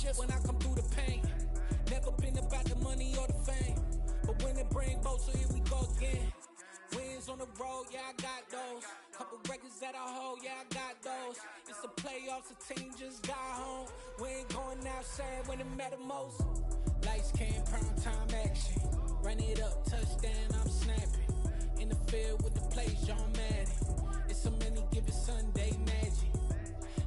shit when I come through the pain. Never been about the money or the fame, but when it bring both, so here we go again. Wins on the road, yeah, I got those. Couple records that I hold, yeah, I got those. It's the playoffs, the team just got home. We ain't going outside when it matter most. Lights came, prime time action. Run it up, touchdown, I'm snapping. In the field with the plays, John Madden. It's a many given Sunday magic.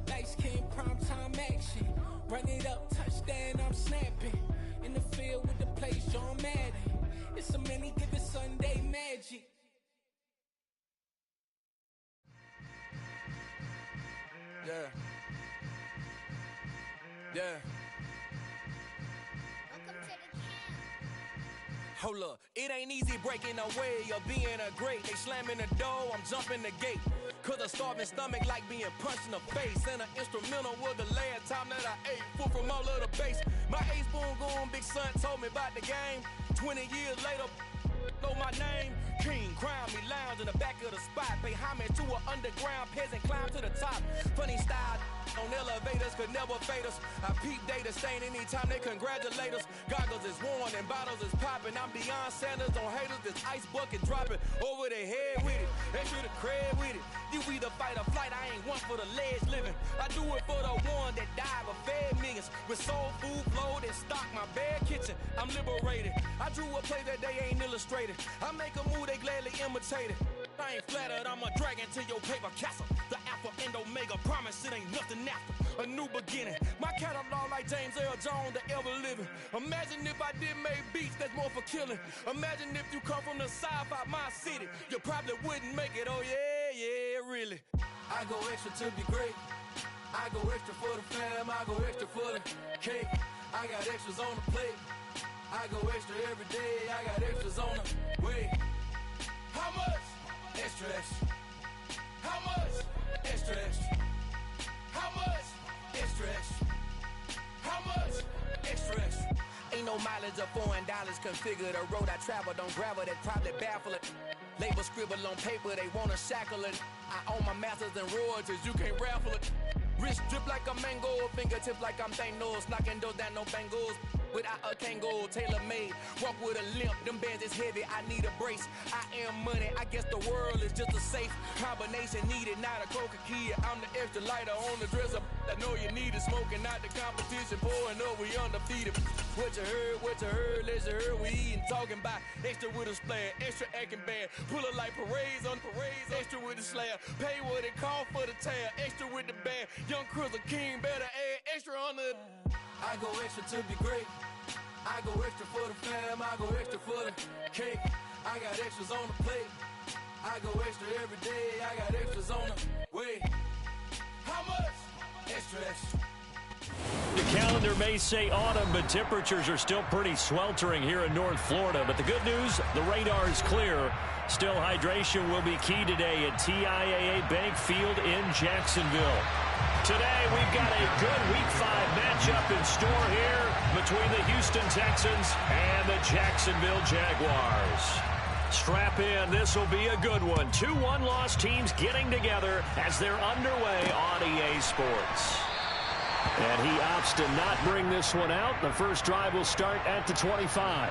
Lights came, prime time action. Run it up, touchdown, I'm snapping. In the field with the plays, John Madden. It's a many given Sunday magic. Yeah. Yeah. Welcome to the camp. Hold up, it ain't easy breaking away or being a great. They slamming the door, I'm jumping the gate. Cause a starving stomach like being punched in the face. And an instrumental was the last time that I ate. Full from all of the bass. My ace boom goon, big son told me about the game. 20 years later, know my name. King, crown me, lounge in the back of the spot. Pay homage to an underground peasant, climb to the top. Funny style on elevators could never fade us. I peep data stain anytime they congratulate us. Goggles is worn and bottles is popping. I'm Deion Sanders on haters, this ice bucket dropping over their head with it. They should have cred with it. You either fight or flight, I ain't one for the ledge living. I do it for the one that died but fed millions. With soul food flowed and stock my bad kitchen. I'm liberated. I drew a play that they ain't illustrated. I make a move, they gladly imitate it. I ain't flattered, I'm a dragon to your paper castle. The Alpha and Omega, promise it ain't nothing after. A new beginning. My catalog like James Earl Jones, the ever living. Imagine if I did make beats that's more for killing. Imagine if you come from the Ssfa, my city. You probably wouldn't make it, oh yeah, yeah, really. I go extra to be great. I go extra for the fam, I go extra for the cake. I got extras on the plate. I go extra every day, I got extras on the way. How much? Extra, extra. How much? Extra, extra. How much? Extra, extra. How much? Extra, extra. Ain't no mileage of $4 configure the road I travel. Don't gravel, that probably baffle it. Label scribble on paper, they wanna shackle it. I own my masters and royalties, you can't raffle it. Wrist drip like a mango, fingertips like I'm Thanos. Knocking doors down, no bangles. Without a Kango, tailor-made. Walk with a limp, them bands is heavy, I need a brace. I am money, I guess the world is just a safe combination needed, not a coca key. I'm the extra lighter on the dresser. I know you need it, smoking out the competition, pouring up, we undefeated. What you heard, let's heard, we eating, talking about extra with a splash, extra acting bad. Pull it like parades on parades, extra with the slab. Pay what it cost for the tab, extra with the band. Young Cruz, a king, better add extra on the. I go extra to be great. I go extra for the fam, I go extra for the cake. I got extras on the plate. I go extra every day, I got extras on the way. How much? Extra, extra. The calendar may say autumn, but temperatures are still pretty sweltering here in North Florida. But the good news, the radar is clear. Still, hydration will be key today at TIAA Bank Field in Jacksonville. Today, we've got a good Week 5 matchup in store here between the Houston Texans and the Jacksonville Jaguars. Strap in, this will be a good one. 2 one-loss teams getting together as they're underway on EA Sports. And he opts to not bring this one out. The first drive will start at the 25.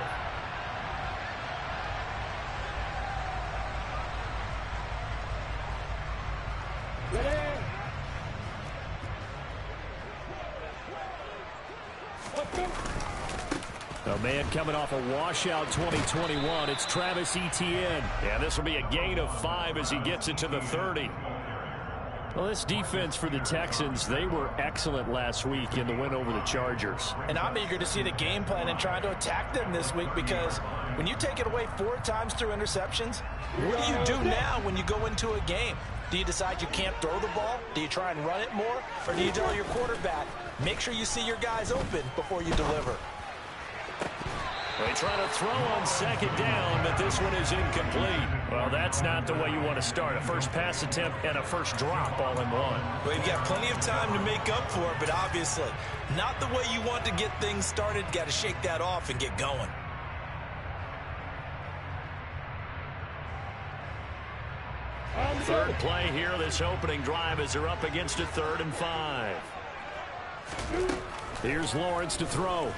A man coming off a washout 2021, it's Travis Etienne. And this will be a gain of 5 as he gets it to the 30. Well, this defense for the Texans, they were excellent last week in the win over the Chargers. And I'm eager to see the game plan and trying to attack them this week, because when you take it away 4 times through interceptions, what do you do now when you go into a game? Do you decide you can't throw the ball? Do you try and run it more? Or do you tell your quarterback, make sure you see your guys open before you deliver? They try to throw on second down, but this one is incomplete. Well, that's not the way you want to start. A first pass attempt and a first drop all in one. Well, you've got plenty of time to make up for it, but obviously not the way you want to get things started. Got to shake that off and get going. Third play here, this opening drive as they're up against a 3rd and 5. Here's Lawrence to throw.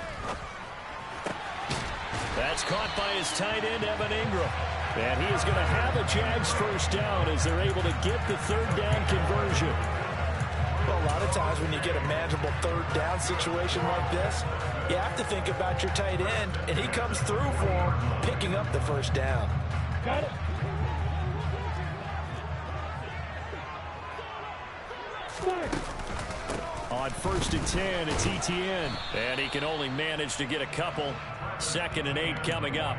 That's caught by his tight end, Evan Ingram. And he is going to have a Jags first down as they're able to get the third down conversion. Well, a lot of times when you get a manageable third down situation like this, you have to think about your tight end, and he comes through for him, picking up the first down. Got it. On 1st and 10, it's Etienne. And he can only manage to get a couple. 2nd and 8 coming up.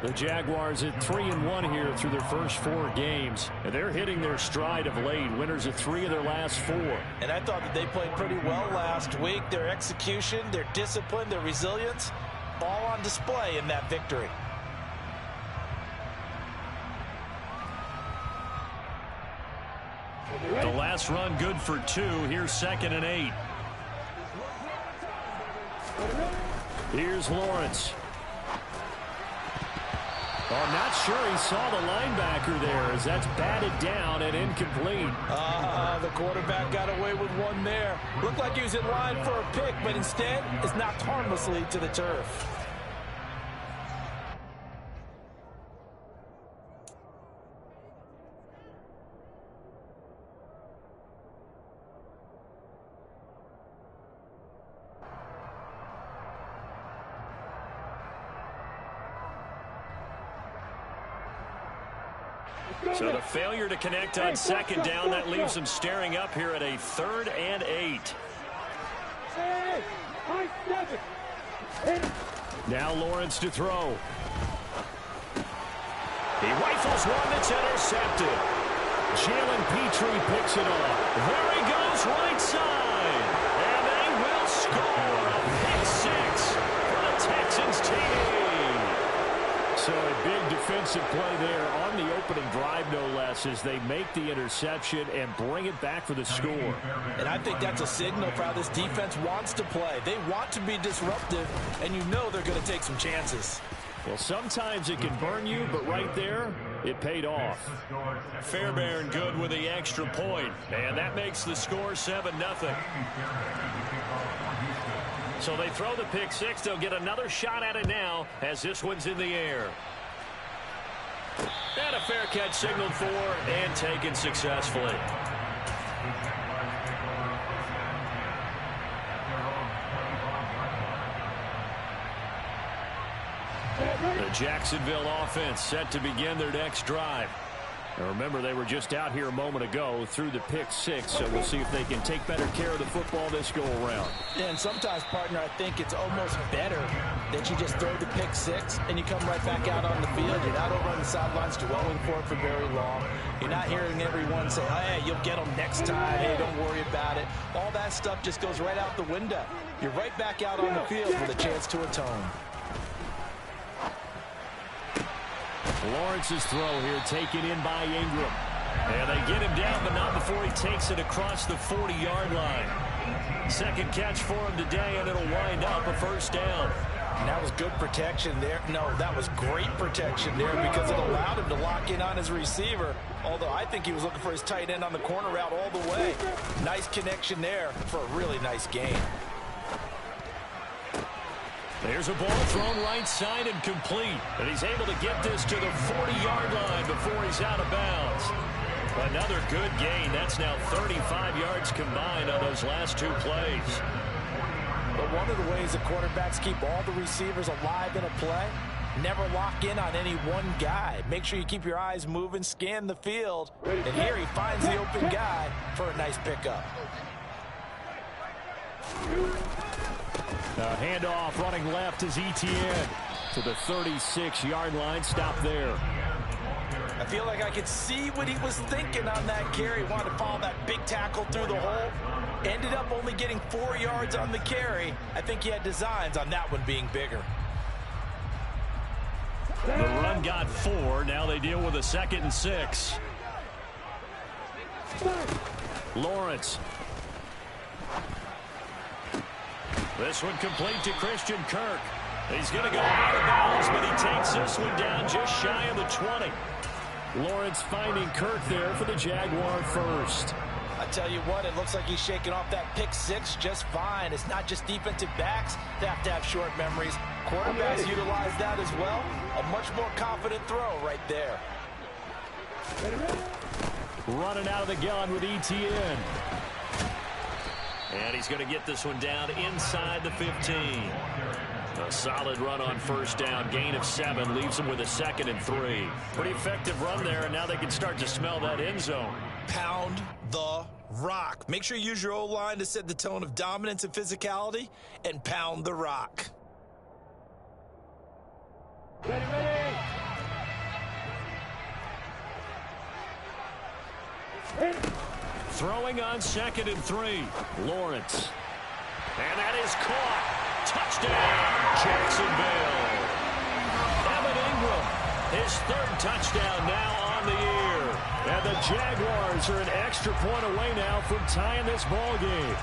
The Jaguars at 3-1 here through their first 4 games. And they're hitting their stride of late. Winners of 3 of their last 4. And I thought that they played pretty well last week. Their execution, their discipline, their resilience, all on display in that victory. The last run good for 2. Here's 2nd and 8. Here's Lawrence. Oh, I'm not sure he saw the linebacker there as that's batted down and incomplete. The quarterback got away with one there. Looked like he was in line for a pick, but instead is knocked harmlessly to the turf. So the failure to connect on 2nd down, that leaves them staring up here at a 3rd and 8. Now Lawrence to throw. He rifles one that's intercepted. Jalen Petrie picks it off. There he goes, right side. And they will score a pick 6 for the Texans team. So a big defensive play there on the opening drive, no less, as they make the interception and bring it back for the score. And I think that's a signal for how this defense wants to play. They want to be disruptive, and you know they're going to take some chances. Well, sometimes it can burn you, but right there, it paid off. Fairbairn good with the extra point, and that makes the score 7-0. So they throw the pick 6. They'll get another shot at it now as this one's in the air. And a fair catch signaled for and taken successfully. The Jacksonville offense set to begin their next drive. Now remember, they were just out here a moment ago through the pick 6, so we'll see if they can take better care of the football this go-around. And sometimes, partner, I think it's almost better that you just throw the pick 6 and you come right back out on the field. You're not over on the sidelines dwelling for it for very long. You're not hearing everyone say, hey, you'll get them next time. Hey, don't worry about it. All that stuff just goes right out the window. You're right back out on the field with a chance to atone. Lawrence's throw here taken in by Ingram. And they get him down, but not before he takes it across the 40-yard line. Second catch for him today, and it'll wind up a first down. And that was good protection there. No, that was great protection there because it allowed him to lock in on his receiver. Although I think he was looking for his tight end on the corner route all the way. Nice connection there for a really nice gain. There's a ball thrown right side and complete. And he's able to get this to the 40-yard line before he's out of bounds. Another good gain. That's now 35 yards combined on those last 2 plays. But one of the ways the quarterbacks keep all the receivers alive in a play, never lock in on any one guy. Make sure you keep your eyes moving, scan the field. And here he finds the open guy for a nice pickup. A handoff running left is Etienne to the 36-yard line. Stop there. I feel like I could see what he was thinking on that carry. Wanted to follow that big tackle through the hole. Ended up only getting 4 yards on the carry. I think he had designs on that one being bigger. The run got 4. Now they deal with a 2nd and 6. Lawrence. This one complete to Christian Kirk. He's going to go out of bounds, but he takes this one down just shy of the 20. Lawrence finding Kirk there for the Jaguar first. I I'll tell you what, it looks like he's shaking off that pick six just fine. It's not just defensive backs that have to have short memories. Quarterbacks utilize that as well. A much more confident throw right there. Running out of the gun with ETN. And he's going to get this one down inside the 15. A solid run on first down. Gain of 7 leaves him with a 2nd and 3. Pretty effective run there, and now they can start to smell that end zone. Pound the rock. Make sure you use your O-line to set the tone of dominance and physicality, and pound the rock. Ready, ready. Throwing on 2nd and 3. Lawrence. And that is caught. Touchdown, Jacksonville. Evan Ingram, his 3rd touchdown now on the year. And the Jaguars are an extra point away now from tying this ball game.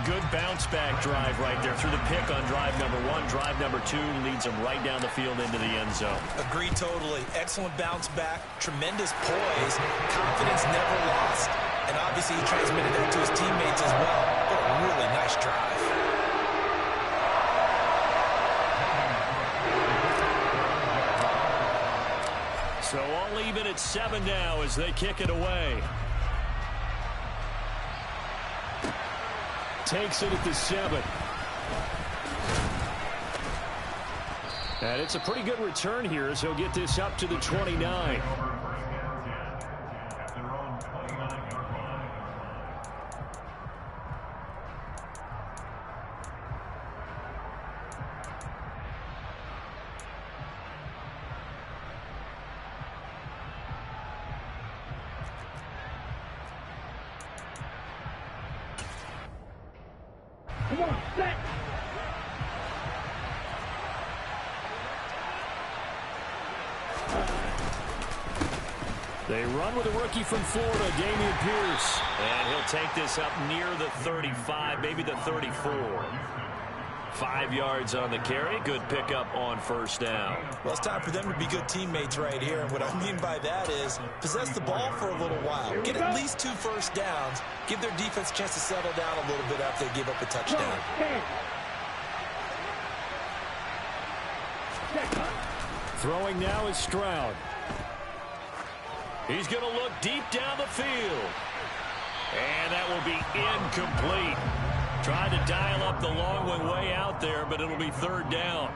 Good bounce-back drive right there through the pick on drive number 1. Drive number 2 leads him right down the field into the end zone. Agree totally. Excellent bounce back. Tremendous poise. Confidence never lost. And obviously he transmitted that to his teammates as well. What a really nice drive. So all even at 7 now as they kick it away. Takes it at the 7. And it's a pretty good return here as he'll get this up to the 29. Come on, set. They run with a rookie from Florida, Dameon Pierce. And he'll take this up near the 35, maybe the 34. 5 yards on the carry. Good pickup on first down. Well, it's time for them to be good teammates right here. And what I mean by that is possess the ball for a little while. Get at least 2 first downs. Give their defense a chance to settle down a little bit after they give up a touchdown. Throwing now is Stroud. He's going to look deep down the field. And that will be incomplete. Tried to dial up the long one way out there, but it'll be 3rd down.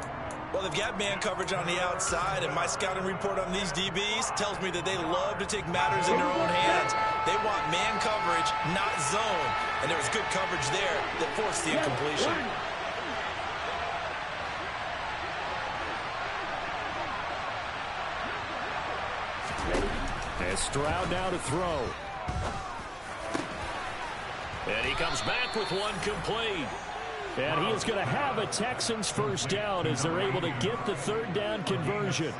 Well, they've got man coverage on the outside, and my scouting report on these DBs tells me that they love to take matters in their own hands. They want man coverage, not zone. And there was good coverage there that forced the incompletion. And Stroud now to throw. And he comes back with one complete. And he is going to have a Texans first down as they're able to get the 3rd down conversion.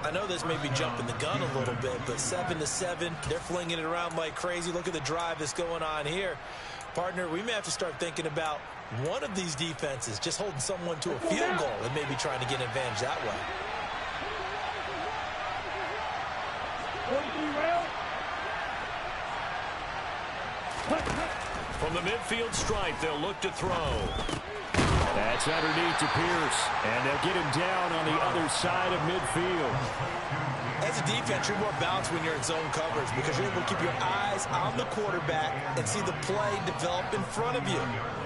I know this may be jumping the gun a little bit, but 7-7, they're flinging it around like crazy. Look at the drive that's going on here. Partner, we may have to start thinking about one of these defenses just holding someone to a field goal and maybe trying to get an advantage that way. From the midfield stripe, they'll look to throw. That's underneath to Pierce, and they'll get him down on the other side of midfield. As a defense, you're more balanced when you're in zone coverage because you're able to keep your eyes on the quarterback and see the play develop in front of you.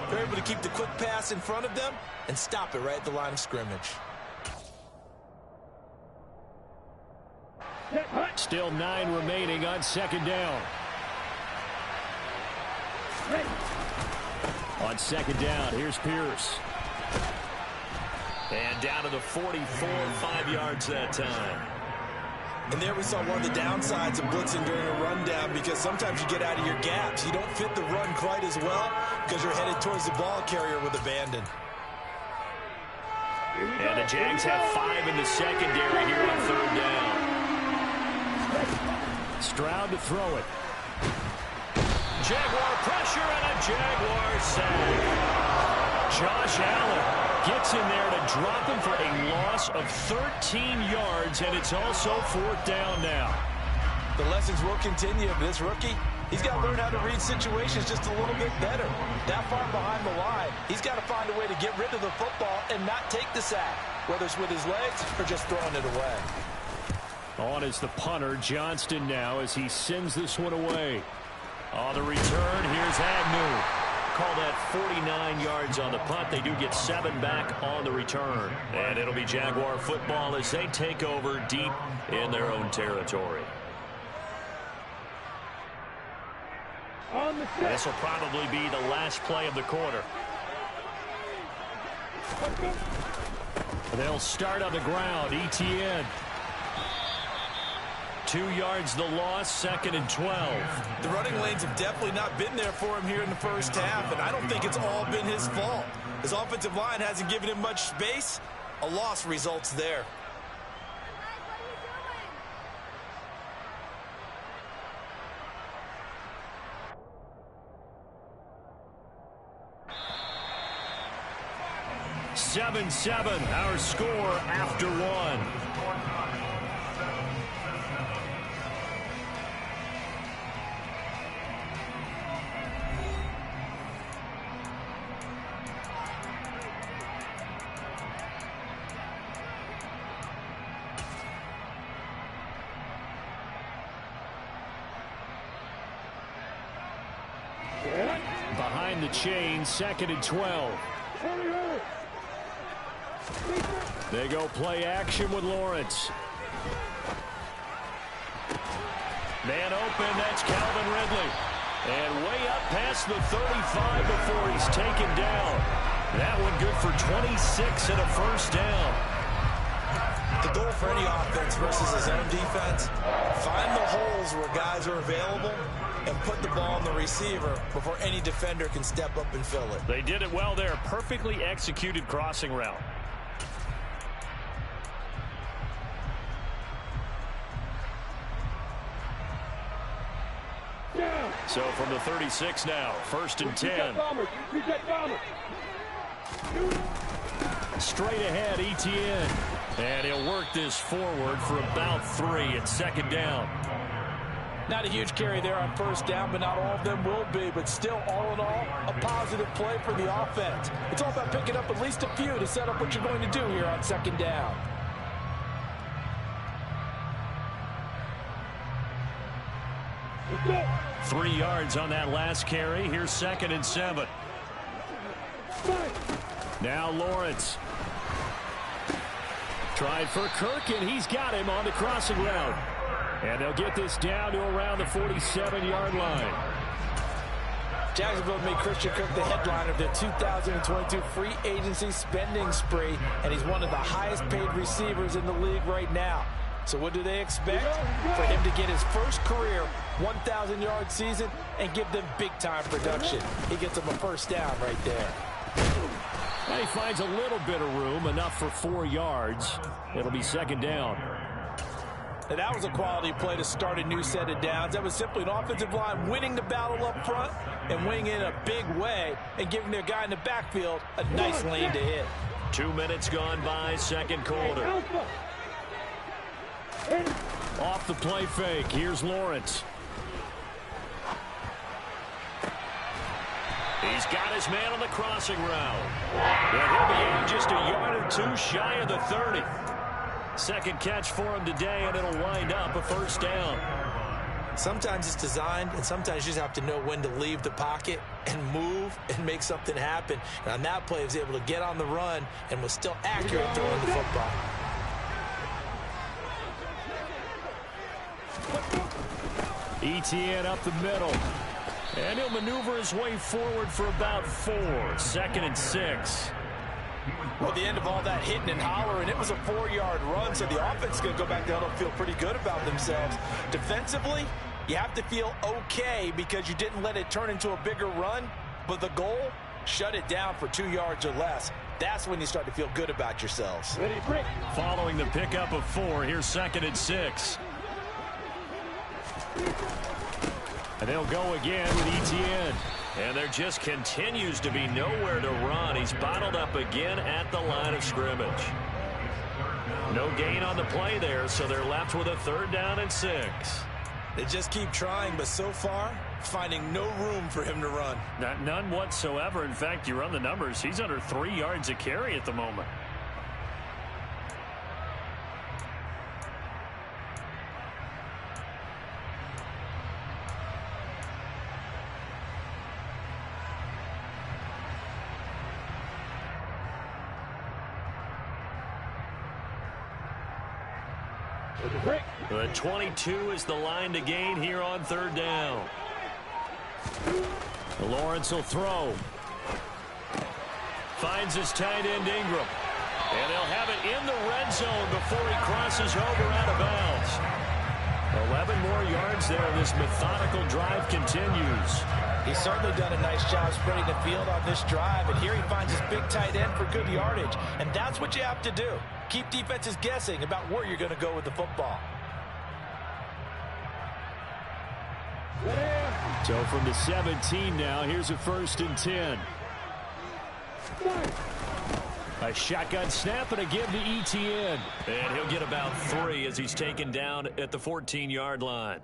You're able to keep the quick pass in front of them and stop it right at the line of scrimmage. Still 9 remaining on 2nd down. On 2nd down, here's Pierce. And down to the 44, 5 yards that time. And there we saw one of the downsides of blitzing during a rundown because sometimes you get out of your gaps. You don't fit the run quite as well because you're headed towards the ball carrier with abandon. And the Jags have 5 in the secondary here on 3rd down. Stroud to throw it. Jaguar pressure and a Jaguar sack. Josh Allen gets in there to drop him for a loss of 13 yards, and it's also 4th down now. The lessons will continue. This rookie, He's got to learn how to read situations just a little bit better. That far behind the line, he's got to find a way to get rid of the football and not take the sack, whether it's with his legs or just throwing it away. On is the punter, Johnston now, as he sends this one away. On the return, here's Agnew. Call that 49 yards on the punt. They do get 7 back on the return. And it'll be Jaguar football as they take over deep in their own territory. This will probably be the last play of the quarter. They'll start on the ground. Etienne. 2 yards the loss, 2nd and 12. The running lanes have definitely not been there for him here in the first half, and I don't think it's all been his fault. His offensive line hasn't given him much space. A loss results there. Seven, our score after 1. Behind the chain, 2nd and 12. They go play action with Lawrence. Man open, that's Calvin Ridley. And way up past the 35 before he's taken down. That one good for 26 and a first down. The goal for any offense versus his own defense, find the holes where guys are available and put the ball on the receiver before any defender can step up and fill it. They did it well there. Perfectly executed crossing route. So from the 36 now, 1st and 10. Straight ahead, Etienne. And he'll work this forward for about 3 at 2nd down. Not a huge carry there on 1st down, but not all of them will be. But still, all in all, a positive play for the offense. It's all about picking up at least a few to set up what you're going to do here on 2nd down. Let's go. 3 yards on that last carry. Here's 2nd and 7. Now Lawrence. Tried for Kirk, and he's got him on the crossing route. And they'll get this down to around the 47-yard line. Jacksonville made Christian Kirk the headliner of their 2022 free agency spending spree, and he's one of the highest-paid receivers in the league right now. So what do they expect? For him to get his first career 1,000-yard season and give them big-time production. He gets them a first down right there. And he finds a little bit of room, enough for 4 yards. It'll be 2nd down. And that was a quality play to start a new set of downs. That was simply an offensive line winning the battle up front and winning in a big way and giving their guy in the backfield a nice lane to hit. 2 minutes gone by, 2nd quarter. Off the play fake, here's Lawrence. He's got his man on the crossing route. And he'll be in just a yard or 2 shy of the 30. Second catch for him today, and it'll wind up a first down. Sometimes it's designed, and sometimes you just have to know when to leave the pocket and move and make something happen. And on that play, he was able to get on the run and was still accurate throwing the football. Etienne up the middle. And he'll maneuver his way forward for about 4. 2nd and 6. Well, the end of all that hitting and hollering, it was a 4-yard run, so the offense is going to go back down and feel pretty good about themselves. Defensively, you have to feel okay because you didn't let it turn into a bigger run, but the goal, shut it down for 2 yards or less. That's when you start to feel good about yourselves. Following the pickup of 4, here's 2nd and 6. And they'll go again with Etienne. And there just continues to be nowhere to run. He's bottled up again at the line of scrimmage. No gain on the play there, so they're left with a 3rd down and 6. They just keep trying, but so far, finding no room for him to run. None whatsoever. In fact, you run the numbers. He's under 3 yards a carry at the moment. The 22 is the line to gain here on 3rd down. Lawrence will throw. Finds his tight end Ingram. And they'll have it in the red zone before he crosses over out of bounds. 11 more yards there. This methodical drive continues. He's certainly done a nice job spreading the field on this drive. And here he finds his big tight end for good yardage. And that's what you have to do. Keep defenses guessing about where you're going to go with the football. So from the 17 now, here's a 1st and 10. A shotgun snap and a give to Etienne. And he'll get about 3 as he's taken down at the 14-yard line.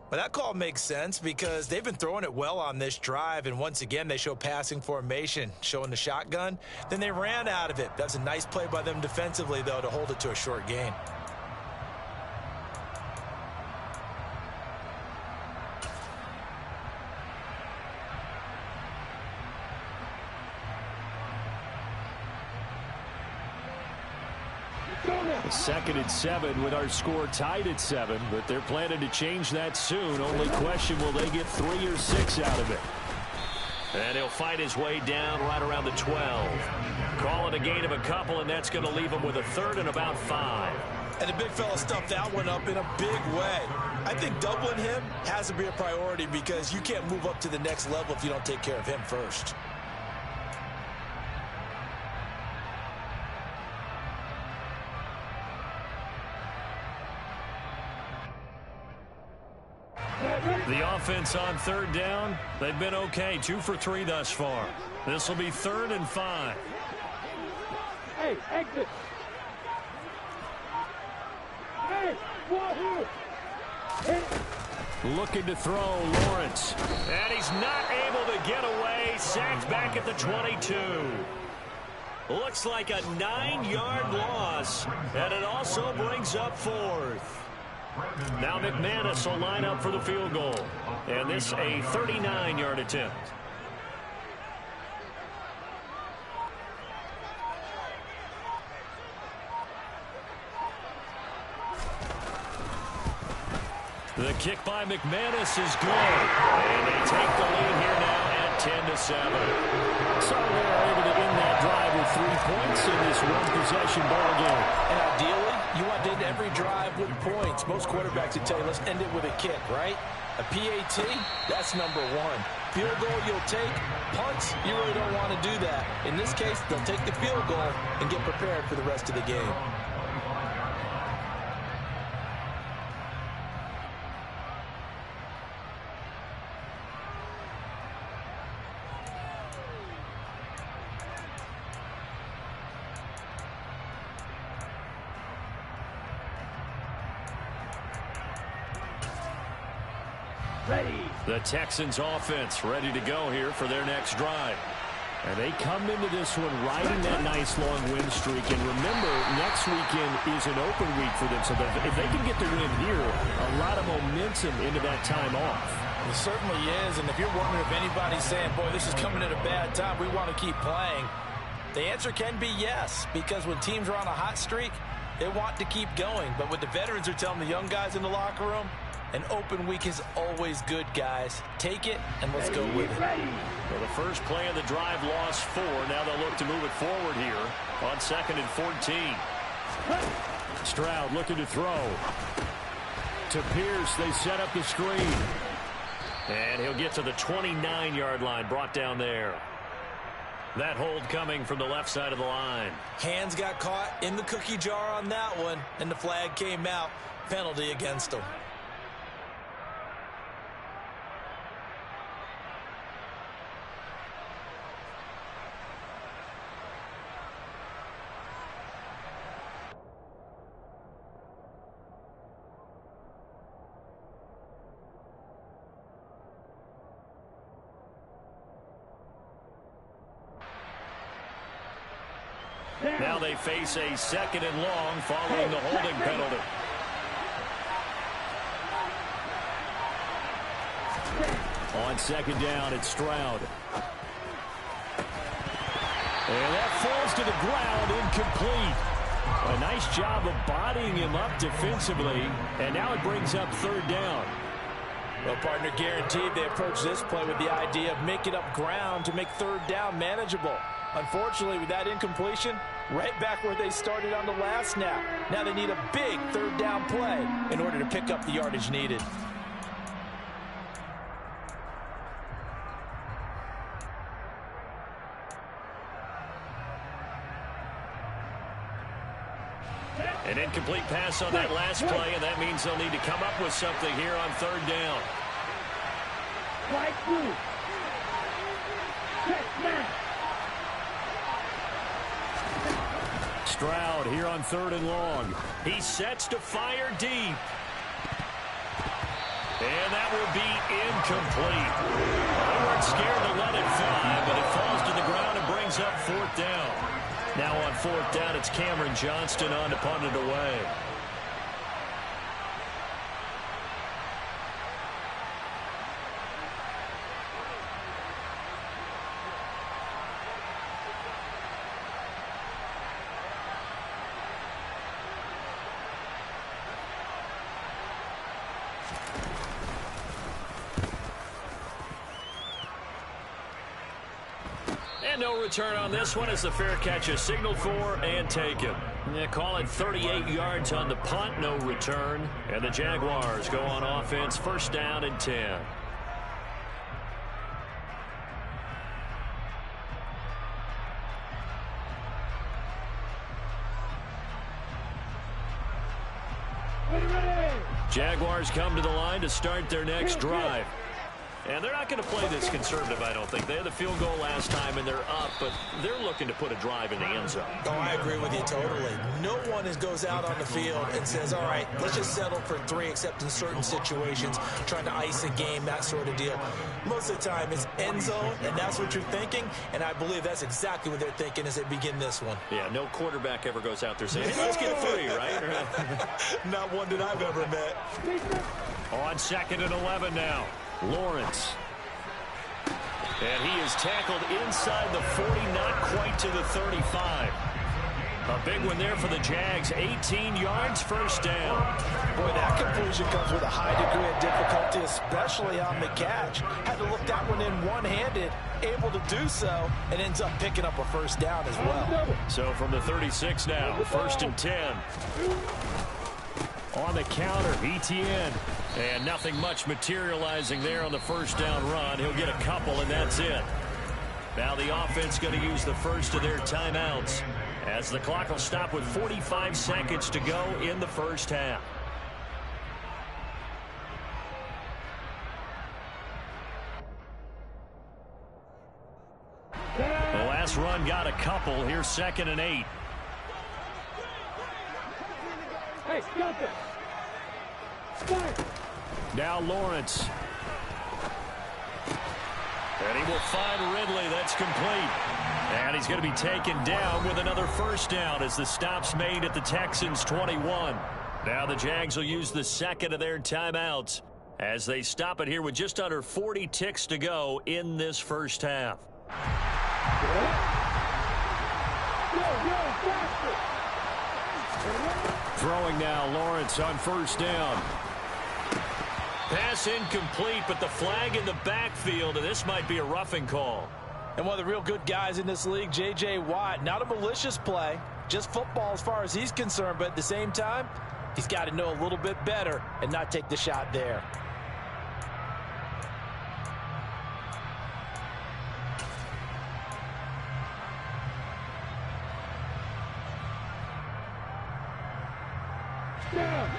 But that call makes sense because they've been throwing it well on this drive, and once again they show passing formation, showing the shotgun. Then they ran out of it. That's a nice play by them defensively, though, to hold it to a short gain. Second and 7 with our score tied at 7, but they're planning to change that soon. Only question, will they get 3 or 6 out of it? And he'll fight his way down right around the 12. Call it a gain of a couple, and that's going to leave him with a 3rd and about 5. And the big fella stuffed that one up in a big way. I think doubling him has to be a priority because you can't move up to the next level if you don't take care of him first. The offense on 3rd down, they've been okay. 2 for 3 thus far. This will be 3rd and 5. Hey, exit. Hey, one, Looking to throw, Lawrence. And he's not able to get away. Sacked back at the 22. Looks like a 9-yard loss. And it also brings up 4th. Now McManus will line up for the field goal. And this a 39-yard attempt. The kick by McManus is good. And they take the lead here now at 10-7. So they're able to end that drive with 3 points in this one-possession ball game. And ideally, you want to end every drive with points. Most quarterbacks would tell you, let's end it with a kick, right? A PAT, that's number 1. Field goal you'll take. Punts, you really don't want to do that. In this case, they'll take the field goal and get prepared for the rest of the game. The Texans offense ready to go here for their next drive. And they come into this one riding that nice long win streak. And remember, next weekend is an open week for them. So that if they can get the win here, a lot of momentum into that time off. It certainly is. And if you're wondering if anybody's saying, boy, this is coming at a bad time, we want to keep playing, the answer can be yes. Because when teams are on a hot streak, they want to keep going. But what the veterans are telling the young guys in the locker room, an open week is always good, guys. Take it, and let's go with it. Well, the first play of the drive lost 4. Now they'll look to move it forward here on 2nd and 14. Stroud looking to throw. To Pierce, they set up the screen. And he'll get to the 29-yard line, brought down there. That hold coming from the left side of the line. Hands got caught in the cookie jar on that one, and the flag came out. Penalty against them. Now they face a 2nd and long following the holding penalty. On 2nd down, it's Stroud. And that falls to the ground, incomplete. A nice job of bodying him up defensively, and now it brings up 3rd down. Well, partner, guaranteed they approach this play with the idea of making up ground to make 3rd down manageable. Unfortunately, with that incompletion, right back where they started on the last snap. Now they need a big 3rd down play in order to pick up the yardage needed. An incomplete pass on that last play, and that means they'll need to come up with something here on 3rd down. Right through. Check now. Stroud here on 3rd and long. He sets to fire deep. And that will be incomplete. They weren't scared to let it fly, but it falls to the ground and brings up 4th down. Now on 4th down, it's Cameron Johnston on to punt it away. And no return on this one as the fair catch is signaled for and taken. Yeah, call it 38 yards on the punt, no return. And the Jaguars go on offense, 1st down and 10. Jaguars come to the line to start their next drive. And they're not going to play this conservative, I don't think. They had the field goal last time, and they're up, but they're looking to put a drive in the end zone. Oh, I agree with you totally. No one goes out on the field and says, all right, let's just settle for 3, except in certain situations, trying to ice a game, that sort of deal. Most of the time, it's end zone, and that's what you're thinking, and I believe that's exactly what they're thinking as they begin this one. Yeah, no quarterback ever goes out there saying, hey, let's get 3, right? Not one that I've ever met. On 2nd and 11 now. Lawrence. And he is tackled inside the 40, not quite to the 35. A big one there for the Jags. 18 yards, 1st down. Boy, that conclusion comes with a high degree of difficulty, especially on the catch. Had to look that one in one-handed, able to do so, and ends up picking up a 1st down as well. So from the 36 now, 1st and 10. On the counter, ETN. And nothing much materializing there on the 1st down run. He'll get a couple, and that's it. Now the offense going to use the first of their timeouts as the clock will stop with 45 seconds to go in the 1st half. The last run got a couple. Here's 2nd and 8. Hey, stop it. Now Lawrence. And he will find Ridley. That's complete. And he's going to be taken down with another 1st down as the stop's made at the Texans' 21. Now the Jags will use the 2nd of their timeouts as they stop it here with just under 40 ticks to go in this 1st half. Throwing now, Lawrence on 1st down. Pass incomplete, but the flag in the backfield, and this might be a roughing call. And one of the real good guys in this league, J.J. Watt, not a malicious play, just football as far as he's concerned, but at the same time, he's got to know a little bit better and not take the shot there.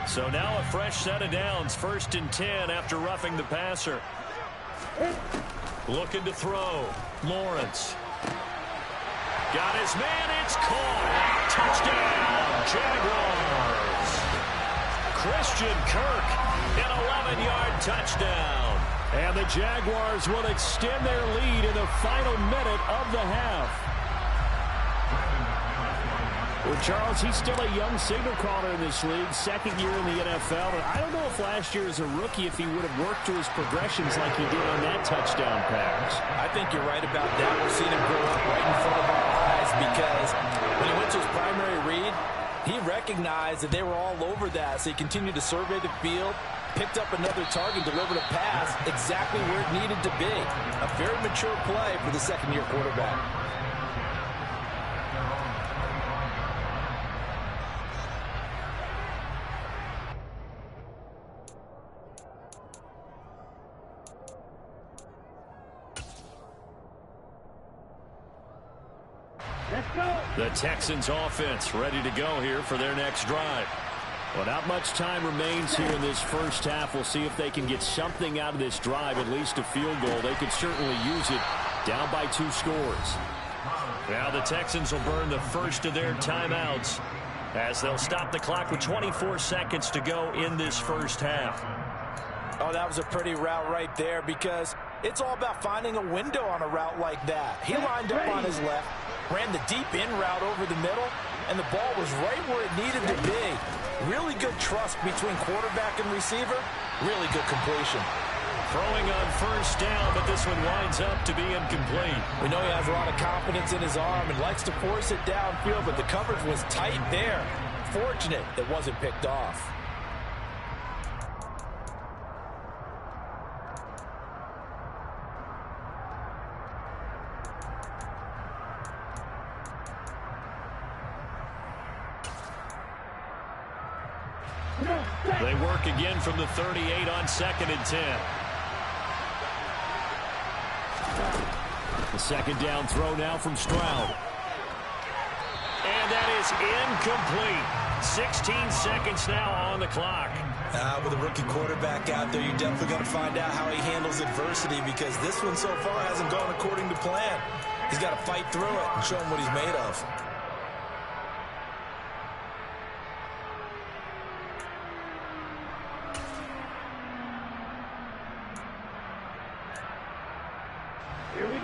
So now a fresh set of downs, 1st and 10 after roughing the passer. Looking to throw. Lawrence. Got his man, it's caught. Touchdown, Jaguars. Christian Kirk, an 11-yard touchdown. And the Jaguars will extend their lead in the final minute of the half. Well, Charles, he's still a young signal caller in this league, second year in the NFL. And I don't know if last year as a rookie, if he would have worked through his progressions like he did on that touchdown pass. I think you're right about that. We're seeing him grow up right in front of our eyes because when he went to his primary read, he recognized that they were all over that. So he continued to survey the field, picked up another target, delivered a pass exactly where it needed to be. A very mature play for the second-year quarterback. The Texans offense ready to go here for their next drive. Well, not much time remains here in this first half. We'll see if they can get something out of this drive, at least a field goal. They could certainly use it down by 2 scores. Now the Texans will burn the first of their timeouts as they'll stop the clock with 24 seconds to go in this first half. Oh, that was a pretty route right there because it's all about finding a window on a route like that. He lined up on his left, ran the deep in route over the middle, and the ball was right where it needed to be. Really good trust between quarterback and receiver. Really good completion. Throwing on first down, but this one winds up to be incomplete. We know he has a lot of confidence in his arm and likes to force it downfield, but the coverage was tight there. Fortunate it wasn't picked off. They work again from the 38 on 2nd and 10. The second down throw now from Stroud. And that is incomplete. 16 seconds now on the clock. With a rookie quarterback out there, you're definitely going to find out how he handles adversity because this one so far hasn't gone according to plan. He's got to fight through it and show him what he's made of.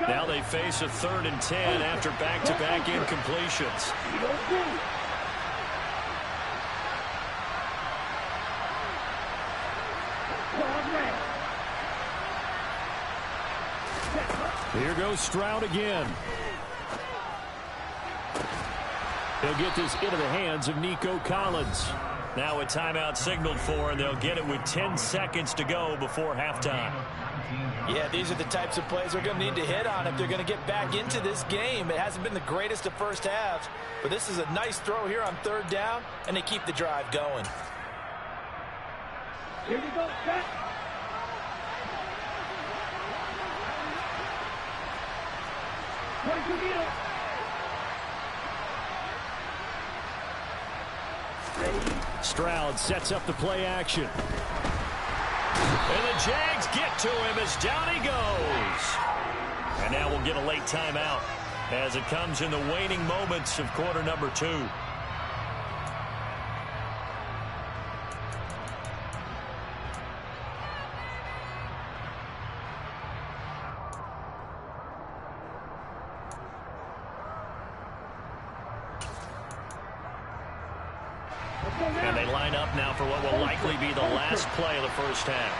Now they face a 3rd and 10 after back-to-back incompletions. Here goes Stroud again. He'll get this into the hands of Nico Collins. Now a timeout signaled for, and they'll get it with 10 seconds to go before halftime. Yeah, these are the types of plays they're going to need to hit on if they're going to get back into this game. It hasn't been the greatest of first halves, but this is a nice throw here on 3rd down, and they keep the drive going. Here we go, set. Stroud sets up the play action. And the Jags get to him as down he goes. And now we'll get a late timeout as it comes in the waning moments of quarter number 2. And they line up now for what will likely be the last play of the first half.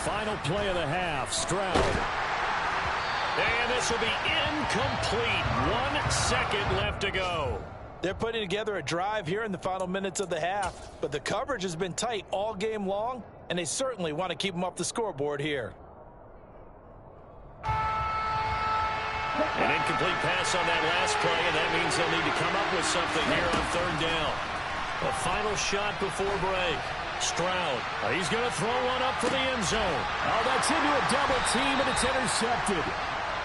Final play of the half, Stroud. And this will be incomplete. 1 second left to go. They're putting together a drive here in the final minutes of the half, but the coverage has been tight all game long, and they certainly want to keep them off the scoreboard here. An incomplete pass on that last play, and that means they'll need to come up with something here on 3rd down. A final shot before break. Stroud, he's going to throw one up for the end zone. Oh, that's into a double team, and it's intercepted.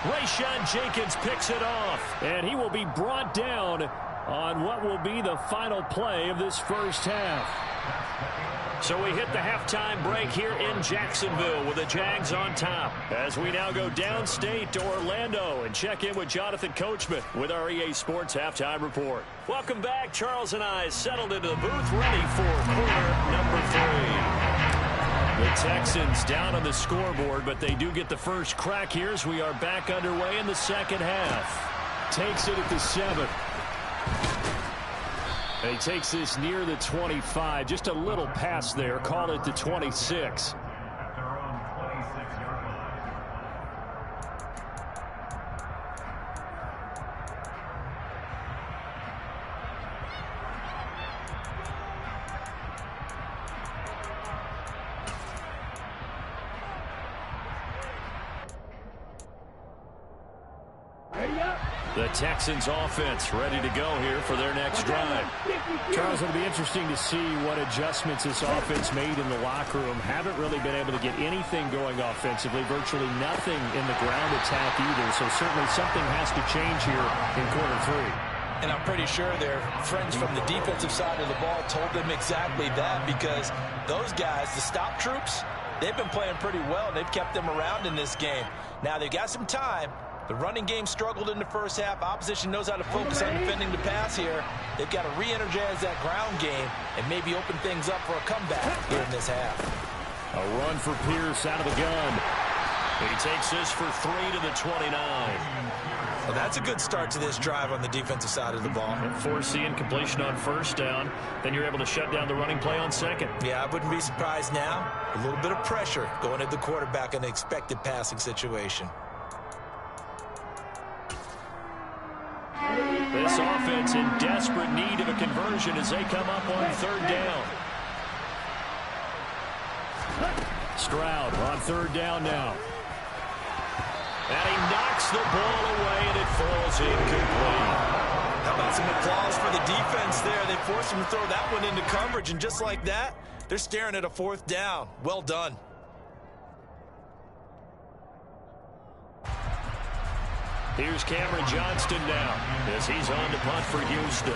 Rayshawn Jenkins picks it off, and he will be brought down on what will be the final play of this first half. So we hit the halftime break here in Jacksonville with the Jags on top as we now go downstate to Orlando and check in with Jonathan Coachman with our EA Sports Halftime Report. Welcome back. Charles and I settled into the booth ready for quarter number 3. The Texans down on the scoreboard, but they do get the first crack here as we are back underway in the second half. Takes it at the 7. And he takes this near the 25. Just a little pass there. Call it the 26. The Texans offense ready to go here for their next drive. Charles, it'll be interesting to see what adjustments this offense made in the locker room. Haven't really been able to get anything going offensively, virtually nothing in the ground attack either. So certainly something has to change here in quarter three. And I'm pretty sure their friends from the defensive side of the ball told them exactly that, because those guys, the stop troops, they've been playing pretty well. They've kept them around in this game. Now they've got some time. The running game struggled in the first half. Opposition knows how to focus on defending the pass here. They've got to re-energize that ground game and maybe open things up for a comeback here in this half. A run for Pierce out of the gun. He takes this for 3 to the 29. Well, that's a good start to this drive on the defensive side of the ball. And force the incompletion on first down. Then you're able to shut down the running play on second. Yeah, I wouldn't be surprised now. A little bit of pressure going at the quarterback in an expected passing situation. This offense in desperate need of a conversion as they come up on third down. Stroud on third down now. And he knocks the ball away, and it falls incomplete. How about some applause for the defense there? They forced him to throw that one into coverage, and just like that, they're staring at a fourth down. Well done. Here's Cameron Johnston now as he's on to punt for Houston.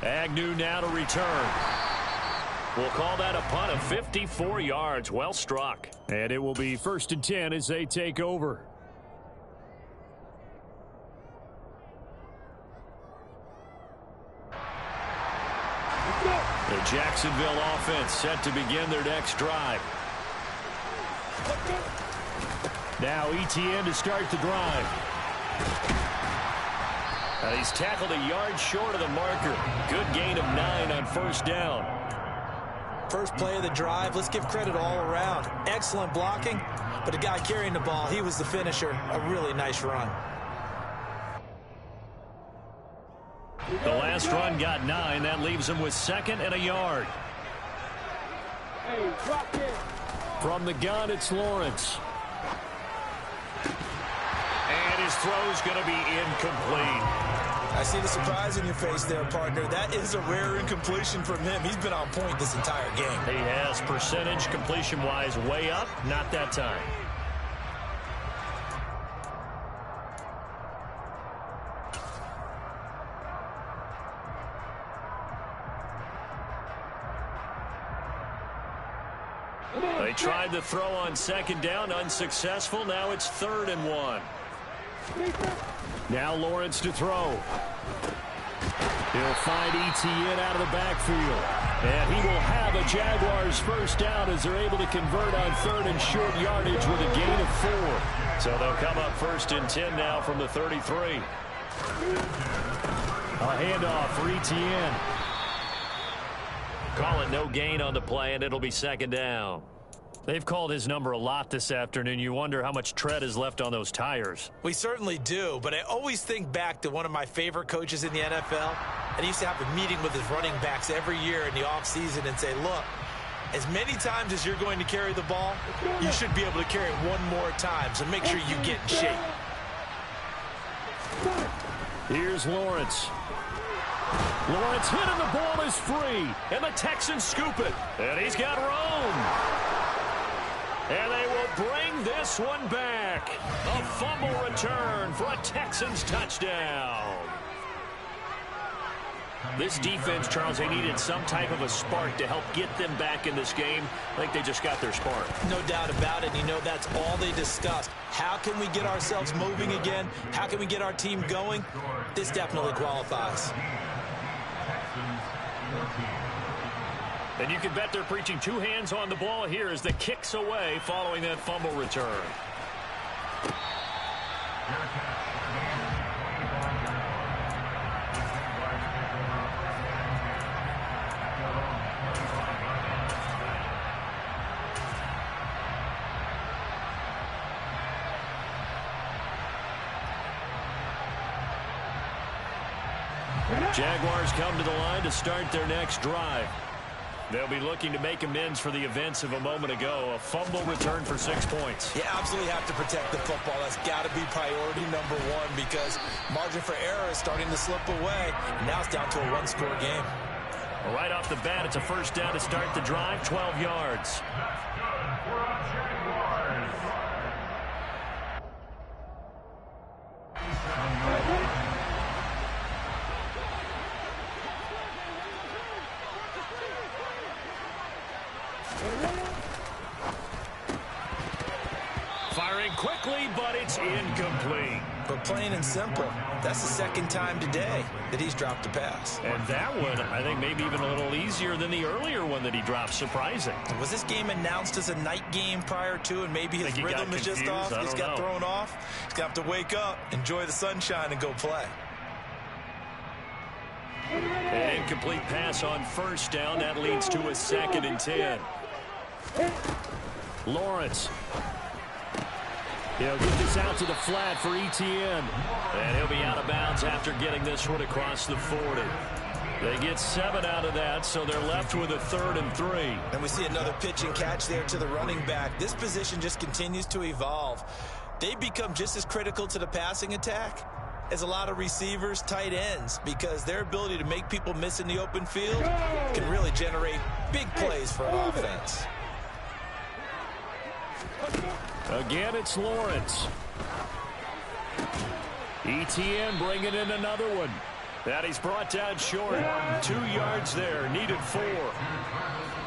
Agnew now to return. We'll call that a punt of 54 yards. Well struck. And it will be 1st and 10 as they take over. The Jacksonville offense set to begin their next drive. Now Etienne to start the drive. He's tackled a yard short of the marker. Good gain of 9 on first down. First play of the drive, let's give credit all around. Excellent blocking, but the guy carrying the ball, he was the finisher. A really nice run. The last run got 9. That leaves him with 2nd and a yard. From the gun, it's Lawrence. And his throw's going to be incomplete. I see the surprise in your face there, partner. That is a rare incompletion from him. He's been on point this entire game. He has percentage completion-wise way up. Not that time. They tried the throw on second down, unsuccessful. Now it's 3rd and 1. Now Lawrence to throw. He'll find Etienne out of the backfield. And he will have a Jaguars first down as they're able to convert on 3rd and short yardage with a gain of 4. So they'll come up 1st and 10 now from the 33. A handoff for Etienne. Call it no gain on the play, and it'll be 2nd down. They've called his number a lot this afternoon. You wonder how much tread is left on those tires. We certainly do, but I always think back to one of my favorite coaches in the NFL, and he used to have a meeting with his running backs every year in the offseason and say, look, as many times as you're going to carry the ball, you should be able to carry it one more time, so make sure you get in shape. Here's Lawrence. Lawrence hit and the ball is free. And the Texans scoop it. And he's got room. And they will bring this one back. A fumble return for a Texans touchdown. This defense, Charles, they needed some type of a spark to help get them back in this game. I think they just got their spark. No doubt about it. You know, that's all they discussed. How can we get ourselves moving again? How can we get our team going? This definitely qualifies. And you can bet they're preaching 2 hands on the ball here as the kick's away following that fumble return. Jaguars come to the line to start their next drive. They'll be looking to make amends for the events of a moment ago. A fumble return for 6 points. You absolutely have to protect the football. That's got to be priority number one because margin for error is starting to slip away. And now it's down to a one-score game. Well, right off the bat, it's a first down to start the drive, 12 yards. Firing quickly, but it's incomplete. But plain and simple, that's the second time today that he's dropped a pass. And that one, I think, maybe even a little easier than the earlier one that he dropped. Surprising. Was this game announced as a night game prior to, and maybe his rhythm is just off? He's got thrown off. He's got to wake up, enjoy the sunshine, and go play. An incomplete pass on first down. That leads to a 2nd and 10. Lawrence. He'll get this out to the flat for Etienne. And he'll be out of bounds after getting this one across the 40. They get 7 out of that, so they're left with a 3rd and 3. And we see another pitch and catch there to the running back. This position just continues to evolve. They become just as critical to the passing attack as a lot of receivers, tight ends, because their ability to make people miss in the open field can really generate big plays for an offense. Again, it's Lawrence. Etienne bringing in another one. That he's brought down short. 2 yards there, needed 4.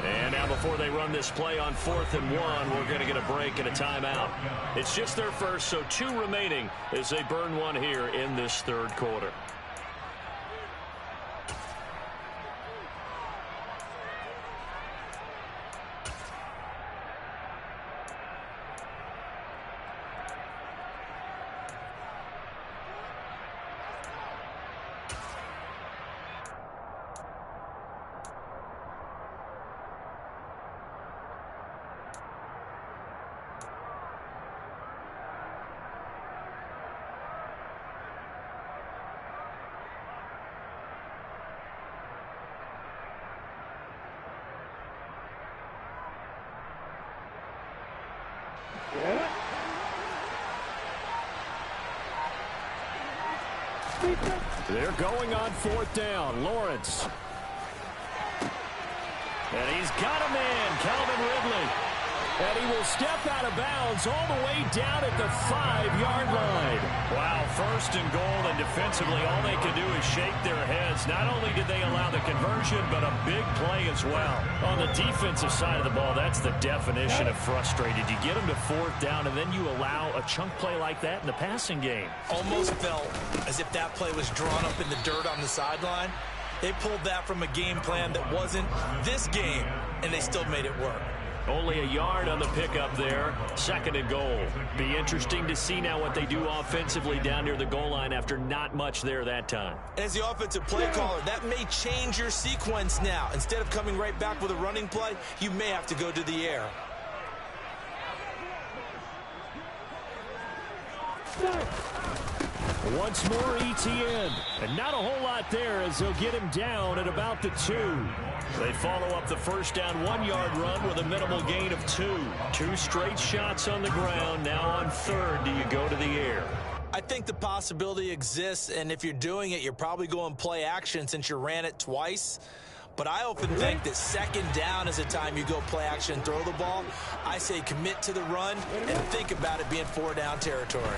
And now before they run this play on 4th and 1, we're going to get a break and a timeout. It's just their first, so 2 remaining as they burn one here in this 3rd quarter. They're going on 4th down. Lawrence. And he's got a man, Calvin Ridley. And he will step out of bounds all the way down at the 5-yard line. Wow, 1st and goal, and defensively all they can do is shake their heads. Not only did they allow the conversion, but a big play as well. On the defensive side of the ball, that's the definition of frustrated. You get them to 4th down, and then you allow a chunk play like that in the passing game. Almost felt as if that play was drawn up in the dirt on the sideline. They pulled that from a game plan that wasn't this game, and they still made it work. Only a yard on the pickup there. 2nd and goal. Be interesting to see now what they do offensively down near the goal line after not much there that time. As the offensive play caller, that may change your sequence now. Instead of coming right back with a running play, you may have to go to the air. Once more Etienne. And not a whole lot there as they'll get him down at about the 2. They follow up the first down 1-yard run with a minimal gain of 2. 2 straight shots on the ground. Now on 3rd, do you go to the air? I think the possibility exists, and if you're doing it, you're probably going play action since you ran it twice. But I often think that 2nd down is the time you go play action and throw the ball. I say commit to the run and think about it being 4-down territory.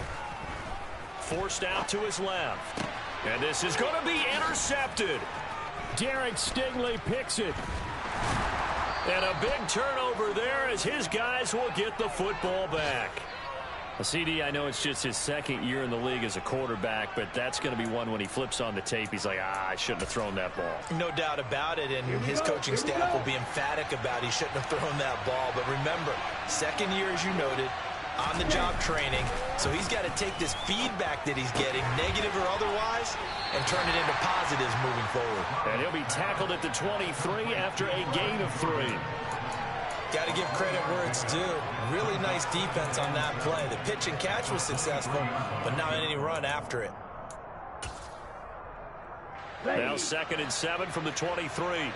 Forced out to his left. And this is going to be intercepted. Derek Stingley picks it. And a big turnover there as his guys will get the football back. CD, I know it's just his 2nd year in the league as a quarterback, but that's going to be one when he flips on the tape. He's like, I shouldn't have thrown that ball. No doubt about it, and his coaching staff will be emphatic about he shouldn't have thrown that ball. But remember, 2nd year, as you noted, on-the-job training, so he's got to take this feedback that he's getting, negative or otherwise, and turn it into positives moving forward. And he'll be tackled at the 23 after a gain of 3. Got to give credit where it's due. Really nice defense on that play. The pitch and catch was successful, but not any run after it. Now 2nd and 7 from the 23.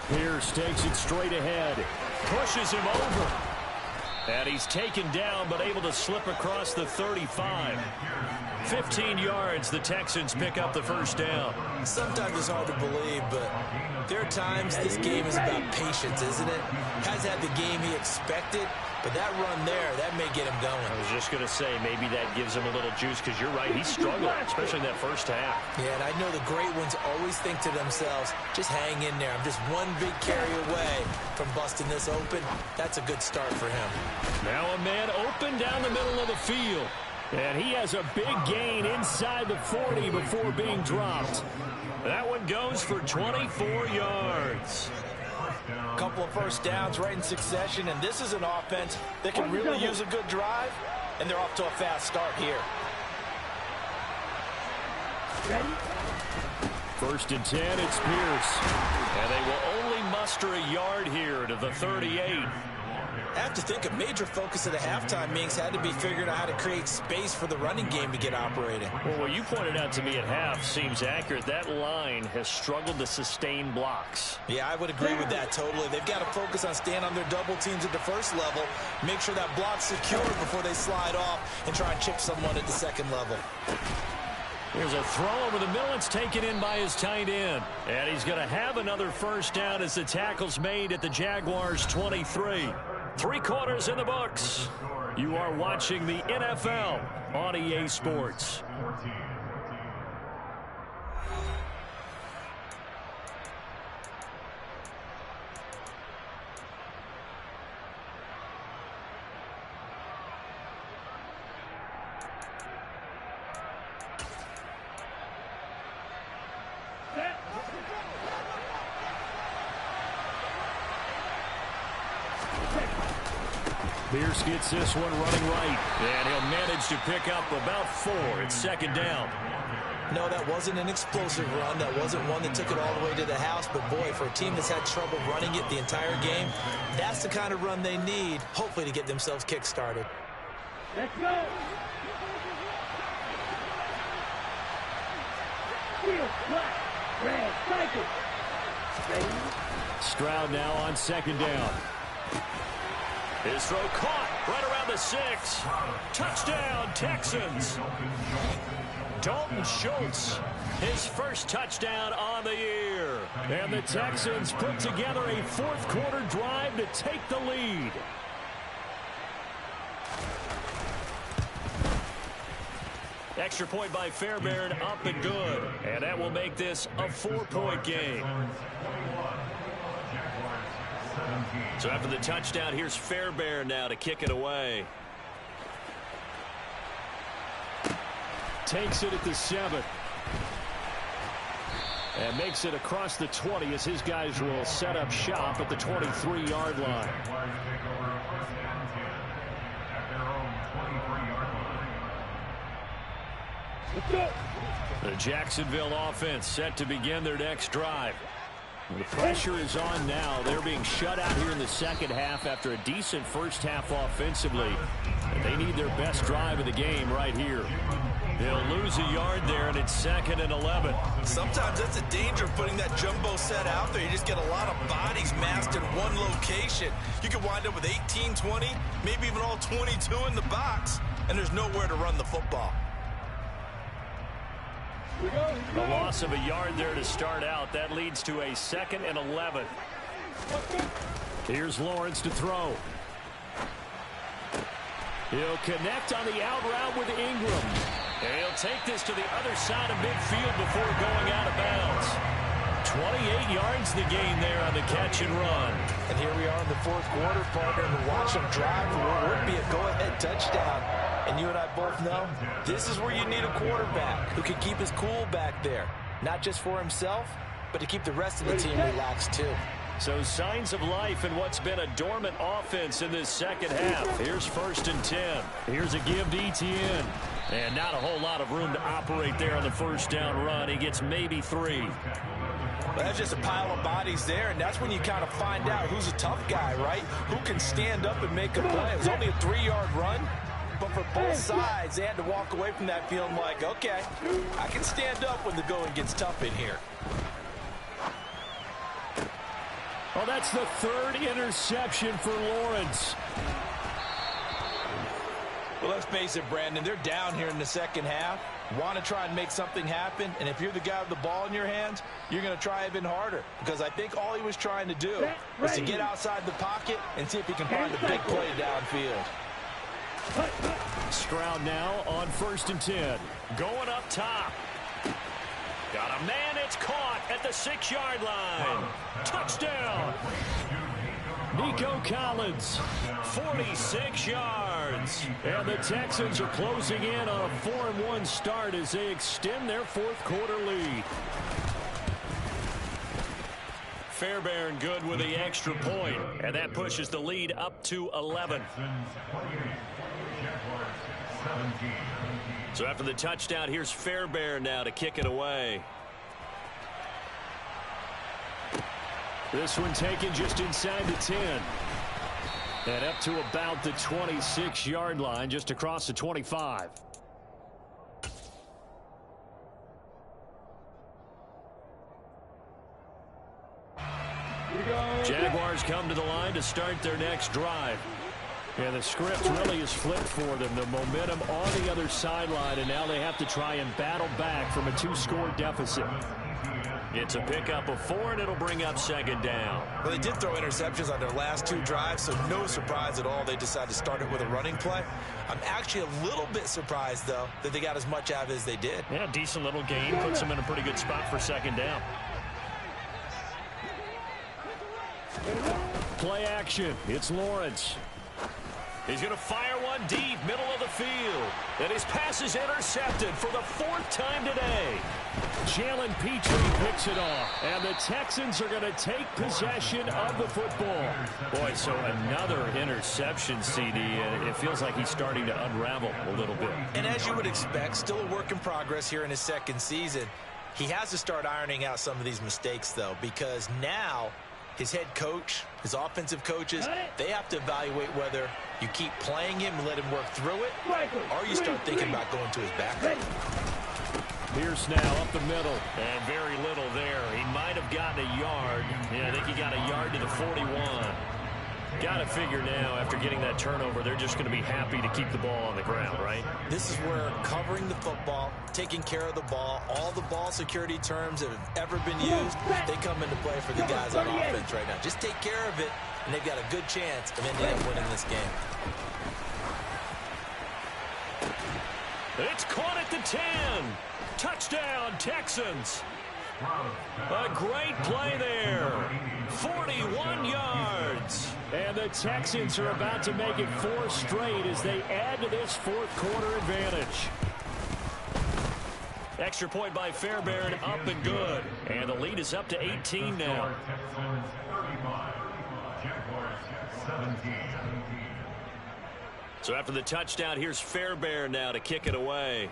Pierce takes it straight ahead. Pushes him over. And he's taken down, but able to slip across the 35. 15 yards, the Texans pick up the first down. Sometimes it's hard to believe, but there are times this game is about patience, isn't it? Has had the game he expected, but that run there, that may get him going. I was just going to say, maybe that gives him a little juice, because you're right, he struggled, especially in that first half. Yeah, and I know the great ones always think to themselves, just hang in there. I'm just one big carry away from busting this open. That's a good start for him. Now a man open down the middle of the field. And he has a big gain inside the 40 before being dropped. That one goes for 24 yards. A couple of first downs right in succession, and this is an offense that can really use a good drive, and they're off to a fast start here. Ready? 1st and 10, it's Pierce. And they will only muster a yard here to the 38. I have to think a major focus of the halftime meetings had to be figuring out how to create space for the running game to get operating. Well, what you pointed out to me at half seems accurate. That line has struggled to sustain blocks. Yeah, I would agree with that totally. They've got to focus on staying on their double teams at the first level, make sure that block's secure before they slide off and try and chip someone at the second level. Here's a throw over the middle. It's taken in by his tight end. And he's going to have another first down as the tackle's made at the Jaguars' 23. 3 quarters in the books. You are watching the NFL on EA Sports. Pierce gets this one running right, and he'll manage to pick up about 4. It's 2nd down. No, that wasn't an explosive run. That wasn't one that took it all the way to the house. But, boy, for a team that's had trouble running it the entire game, that's the kind of run they need, hopefully, to get themselves kick-started. Let's go. Field, black, red, cycle. Ready? Stroud now on 2nd down. His throw caught right around the 6. Touchdown, Texans. Dalton Schultz, his first touchdown on the year. And the Texans put together a 4th quarter drive to take the lead. Extra point by Fairbairn, up and good. And that will make this a 4-point game. So after the touchdown, here's Fairbairn now to kick it away. Takes it at the 7. And makes it across the 20 as his guys will set up shop at the 23-yard line. Let's go. The Jacksonville offense set to begin their next drive. The pressure is on now. They're being shut out here in the second half after a decent first half offensively. And they need their best drive of the game right here. They'll lose a yard there, and it's 2nd and 11. Sometimes that's the danger of putting that jumbo set out there. You just get a lot of bodies massed in one location. You could wind up with 18, 20, maybe even all 22 in the box, and there's nowhere to run the football. A loss of a yard there to start out. That leads to a 2nd and 11. Here's Lawrence to throw. He'll connect on the out route with Ingram. And he'll take this to the other side of midfield before going out of bounds. 28 yards the gain there on the catch and run. And here we are in the 4th quarter, partner, and watch them drive for what would be a go-ahead touchdown. And you and I both know this is where you need a quarterback who can keep his cool back there. Not just for himself, but to keep the rest of the team relaxed too. So signs of life in what's been a dormant offense in this second half. Here's 1st and 10. Here's a give to Etienne. And not a whole lot of room to operate there on the first down run. He gets maybe 3. Well, that's just a pile of bodies there, and that's when you kind of find out who's a tough guy, right? Who can stand up and make a play. It was only a 3-yard run, but for both sides, they had to walk away from that feeling like, okay, I can stand up when the going gets tough in here. Well, that's the 3rd interception for Lawrence. Well, let's face it, Brandon, they're down here in the second half. Want to try and make something happen, and if you're the guy with the ball in your hands, you're going to try even harder, because I think all he was trying to do was to get outside the pocket and see if he can find a big play downfield. Stroud now on 1st and 10. Going up top. Got a man, it's caught at the 6-yard line. Touchdown. Nico Collins, 46 yards. And the Texans are closing in on a 4-1 start as they extend their 4th quarter lead. Fairbairn good with the extra point, and that pushes the lead up to 11. So after the touchdown, here's Fairbairn now to kick it away. This one taken just inside the 10. And up to about the 26-yard line, just across the 25. Jaguars come to the line to start their next drive. And the script really is flipped for them. The momentum on the other sideline, and now they have to try and battle back from a 2-score deficit. It's a pickup of 4, and it'll bring up 2nd down. Well, they did throw interceptions on their last 2 drives, so no surprise at all they decided to start it with a running play. I'm actually a little bit surprised, though, that they got as much out of it as they did. Yeah, decent little gain. Puts them in a pretty good spot for 2nd down. Play action. It's Lawrence. He's going to fire one deep, middle of the field. And his pass is intercepted for the 4th time today. Jalen Petrie picks it off. And the Texans are going to take possession of the football. Boy, so another interception, CD. It feels like he's starting to unravel a little bit. And as you would expect, still a work in progress here in his 2nd season. He has to start ironing out some of these mistakes, though, because now his head coach, his offensive coaches, they have to evaluate whether you keep playing him and let him work through it, or you start thinking about going to his backup. Pierce now up the middle, and very little there. He might have gotten a yard. Yeah, I think he got a yard to the 41. Got to figure now, after getting that turnover, they're just going to be happy to keep the ball on the ground, right? This is where covering the football, taking care of the ball, all the ball security terms that have ever been used, they come into play for the guys on offense right now. Just take care of it, and they've got a good chance of ending up winning this game. It's caught at the 10. Touchdown, Texans. A great play there. 41 yards. And the Texans are about to make it 4 straight as they add to this 4th quarter advantage. Extra point by Fairbairn, up and good. And the lead is up to 18 now. So after the touchdown, here's Fairbairn now to kick it away.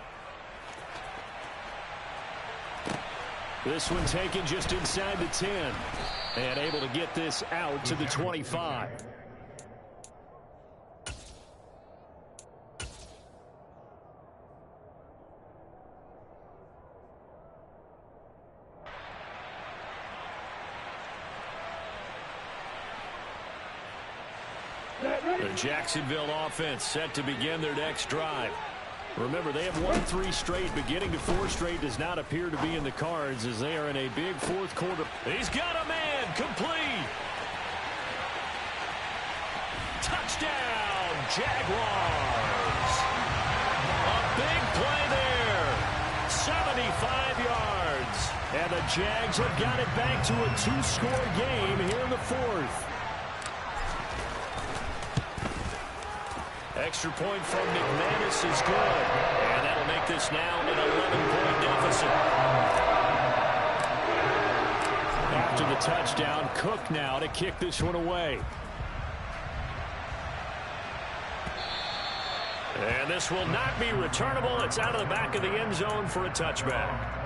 This one taken just inside the 10. And able to get this out to the 25. The Jacksonville offense set to begin their next drive. Remember, they have won 3 straight, but getting to 4 straight does not appear to be in the cards as they are in a big 4th quarter. He's got a man, complete. Touchdown, Jaguars. A big play there. 75 yards. And the Jags have got it back to a 2-score game here in the 4th. Extra point from McManus is good. And that'll make this now an 11-point deficit. after the touchdown. Cook now to kick this one away. And this will not be returnable. It's out of the back of the end zone for a touchback.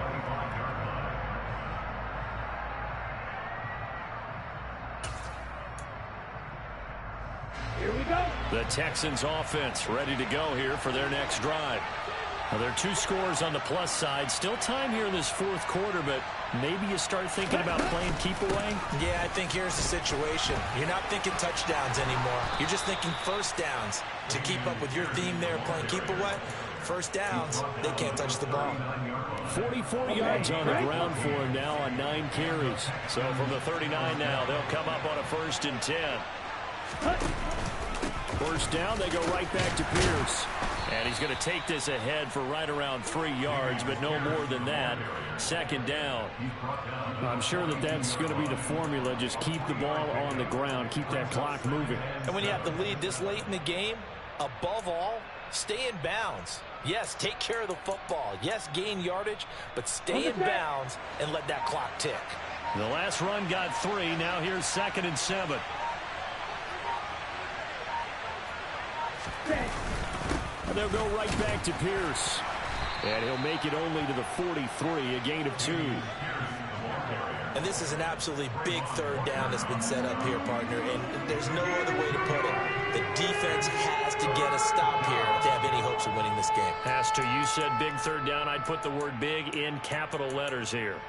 Here we go. The Texans offense ready to go here for their next drive. Now, there are 2 scores on the plus side. Still time here in this fourth quarter, but maybe you start thinking about playing keep away? Yeah, I think here's the situation. You're not thinking touchdowns anymore. You're just thinking first downs. To keep up with your theme there, playing keep away, first downs, they can't touch the ball. 44 yards on the ground for him now on 9 carries. So from the 39 now, they'll come up on a 1st and 10. First down, they go right back to Pierce. And he's going to take this ahead for right around 3 yards, but no more than that. 2nd down. I'm sure that that's going to be the formula. Just keep the ball on the ground. Keep that clock moving. And when you have the lead this late in the game, above all, stay in bounds. Yes, take care of the football. Yes, gain yardage, but stay in bounds and let that clock tick. The last run got 3. Now here's 2nd and 7. They'll go right back to Pierce. And he'll make it only to the 43, a gain of 2. And this is an absolutely big 3rd down that's been set up here, partner, and there's no other way to put it. The defense has to get a stop here if they have any hopes of winning this game. Has to. You said big 3rd down. I'd put the word big in capital letters here.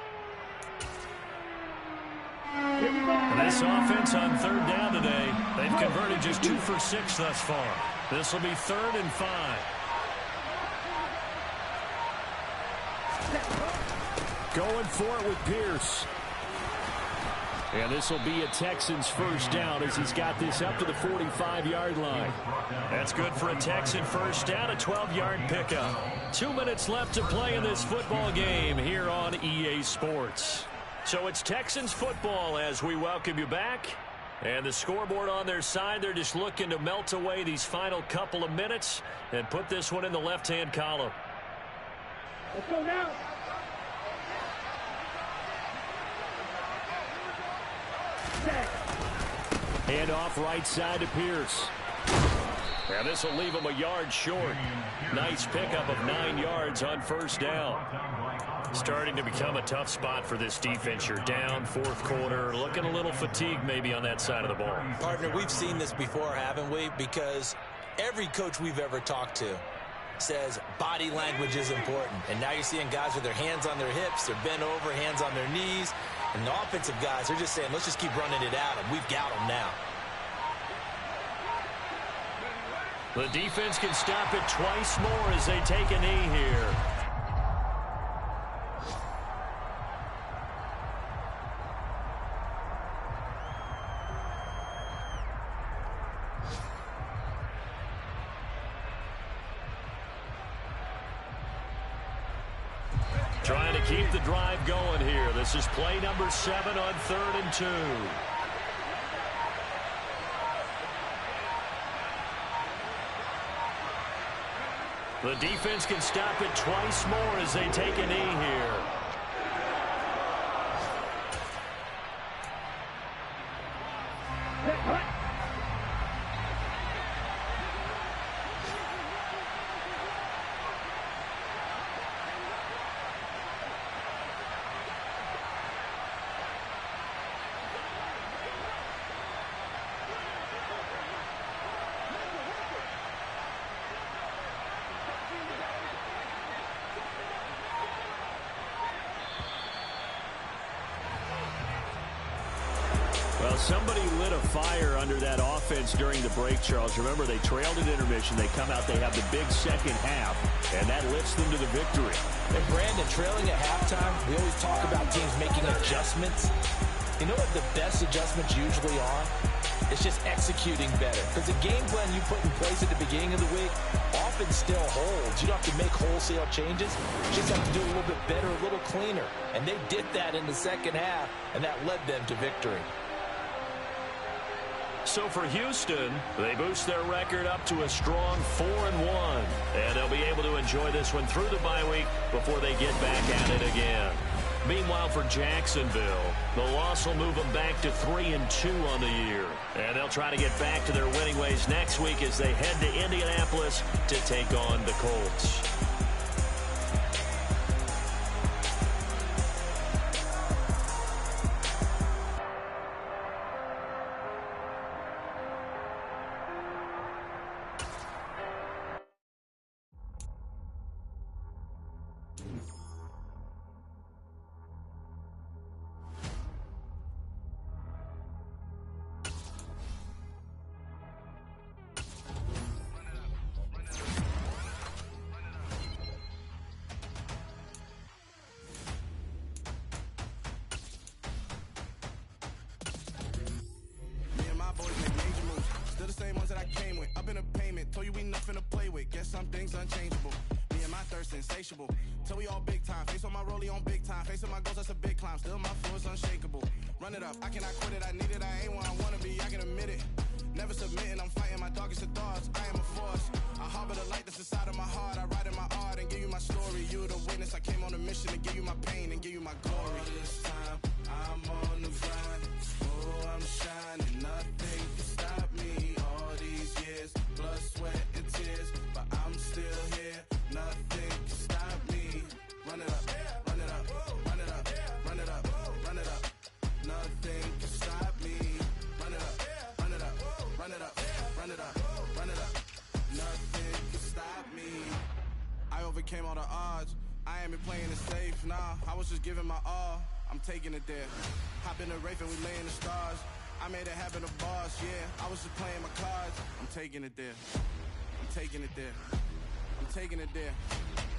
And this offense on 3rd down today, they've converted just 2 for 6 thus far. This will be 3rd and 5. Going for it with Pierce. And this will be a Texans 1st down as he's got this up to the 45-yard line. That's good for a Texan 1st down, a 12-yard pickup. 2 minutes left to play in this football game here on EA Sports. So it's Texans football as we welcome you back. And the scoreboard on their side, they're just looking to melt away these final couple of minutes and put this one in the left-hand column. Let's go now. Hand off right side to Pierce. And this will leave him a yard short. Nice pickup of 9 yards on 1st down. Starting to become a tough spot for this defense. You're down 4th quarter, looking a little fatigued maybe on that side of the ball. Partner, we've seen this before, haven't we? Because every coach we've ever talked to says body language is important. And now you're seeing guys with their hands on their hips, they're bent over, hands on their knees. And the offensive guys, they're just saying, let's just keep running it at them. We've got them now. The defense can stop it twice more as they take a knee here. Trying to keep the drive going here. This is play number 7 on 3rd and 2. The defense can stop it twice more as they take a knee here. Well, somebody lit a fire under that offense during the break, Charles. Remember, they trailed at intermission. They come out, they have the big second half, and that lifts them to the victory. And Brandon, trailing at halftime, we always talk about teams making adjustments. You know what the best adjustments usually are? It's just executing better. Because the game plan you put in place at the beginning of the week often still holds. You don't have to make wholesale changes. You just have to do a little bit better, a little cleaner. And they did that in the second half, and that led them to victory. So for Houston, they boost their record up to a strong 4-1. And they'll be able to enjoy this one through the bye week before they get back at it again. Meanwhile, for Jacksonville, the loss will move them back to 3-2 on the year. And they'll try to get back to their winning ways next week as they head to Indianapolis to take on the Colts. Some things unchangeable. Me and my thirst insatiable. Till we all big time. Face on my rollie on big time. Facing my goals, that's a big climb. Still my flow is unshakable. Run it up, I cannot quit it. I need it, I ain't where I wanna be, I can admit it. Never submitting, I'm fighting my darkest of thoughts. I am a force. I harbor the light that's inside of my heart. I write in my art and give you my story. You the witness, I came on a mission to give you my pain and give you my glory. All this time, I'm on the grind. Oh, I'm shining, nothing can stop me. All these years, blood, sweat, and tears. But I'm still here, nothing can stop me. Run it up, run it up, run it up, run it up, run it up. Nothing can stop me. Run it up, run it up, run it up, run it up, run it up. Nothing can stop me. I overcame all the odds. I ain't been playing it safe, nah. I was just giving my all. I'm taking it there. Hop in the Wraith and we lay in the stars. I made it happen to boss, yeah. I was just playing my cards. I'm taking it there. I'm taking it there. I'm taking it there.